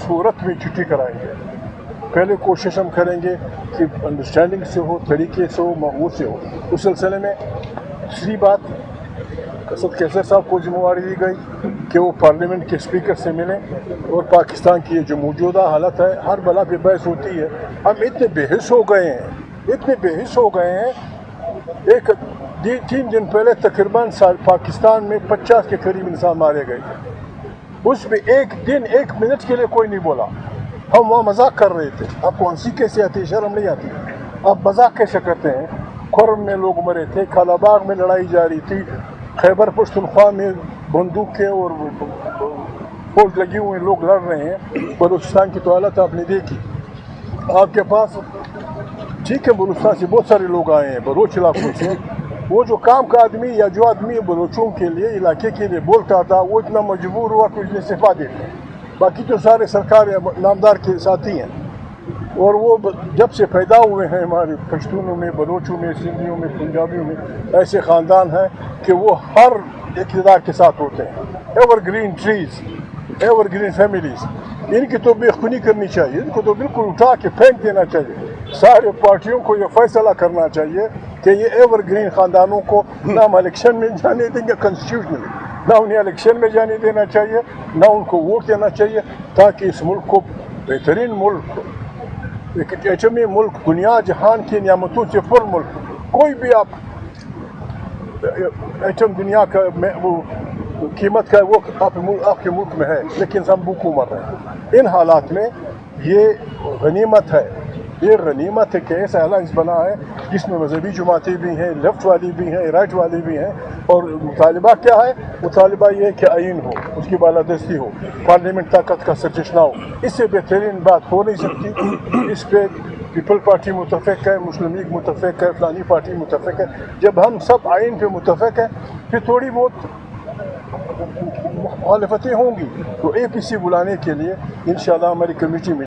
صورت میں چھٹی کرائیں گے. پہلے کوشش ہم کریں گے کہ انڈرسٹینڈنگ سے ہو، طریقے سے ہو، ماحول سے ہو. اس سلسلے میں دوسری بات، اسد کیسر صاحب کو ذمہ داری دی گئی کہ وہ پارلیمنٹ کے اسپیکر سے ملیں اور پاکستان کی جو موجودہ حالت ہے، ہر بلا پہ بحث ہوتی ہے. ہم اتنے بے حس ہو گئے ہیں. ایک 3 دن پہلے تقریباً پاکستان میں 50 کے قریب انسان مارے گئے. اس میں ایک دن 1 منٹ کے لیے کوئی نہیں بولا. ہم وہاں مذاق کر رہے تھے. آپ کو ہنسی کیسے آتی ہے؟ شرم نہیں آتی؟ آپ مذاق کیسے کرتے ہیں؟ کھرم میں لوگ مرے تھے، کالا باغ میں لڑائی جاری تھی، خیبر پختونخوا میں بندوق کے اور فوج لگی ہوئے لوگ لڑ رہے ہیں. بلوچستان کی تو حالت آپ نے دیکھی. آپ کے پاس ٹھیک ہے بلوچستان سے بہت سارے لوگ آئے ہیں بلوچ علاقوں سے. وہ جو کام کا آدمی یا جو آدمی بلوچوں کے لیے علاقے کے لیے بولتا تھا وہ اتنا مجبور ہوا کہ اس نے استعفیٰ دے دیا. باقی تو سارے سرکار یا نامدار کے ساتھی ہیں. اور وہ جب سے پیدا ہوئے ہیں ہمارے پشتونوں میں، بلوچوں میں، سندھیوں میں، پنجابیوں میں ایسے خاندان ہیں کہ وہ ہر اقتدار کے ساتھ ہوتے ہیں. Evergreen trees, evergreen families. ان کی تو بے خونی کرنی چاہیے. ان کو تو بالکل اٹھا کے پھینک دینا چاہیے. سارے پارٹیوں کو یہ فیصلہ کرنا چاہیے کہ یہ ایور گرین خاندانوں کو نہ ہم الیکشن میں جانے دیں گے کنسٹیٹیوشنلی، نہ انہیں الیکشن میں جانے دینا چاہیے، نہ ان کو ووٹ دینا چاہیے، تاکہ اس ملک کو بہترین ملک، ایک ایٹمی ملک، دنیا جہان کی نعمتوں سے پر ملک. کوئی بھی آپ ایٹم دنیا کا وہ قیمت کا وہ آپ کے ملک میں ہے، لیکن ہم بھوکوں مر رہے ہیں. ان حالات میں یہ غنیمت ہے. یہ غنیمت ہے کہ ایسا الائنس بنا ہے جس میں مذہبی جماعتیں بھی ہیں، لیفٹ والی بھی ہیں، رائٹ والی بھی ہیں. اور مطالبہ کیا ہے؟ مطالبہ یہ ہے کہ آئین ہو، اس کی بالادستی ہو، پارلیمنٹ طاقت کا سرچشمہ ہو. اس سے بہترین بات ہو نہیں سکتی. اس پہ پیپل پارٹی متفق ہے، مسلم لیگ متفق ہے، فلانی پارٹی متفق ہے. جب ہم سب آئین پہ متفق ہیں پھر تھوڑی بہت مخالفتیں ہوں گی. تو APC بلانے کے لیے انشاءاللہ ہماری کمیٹی میں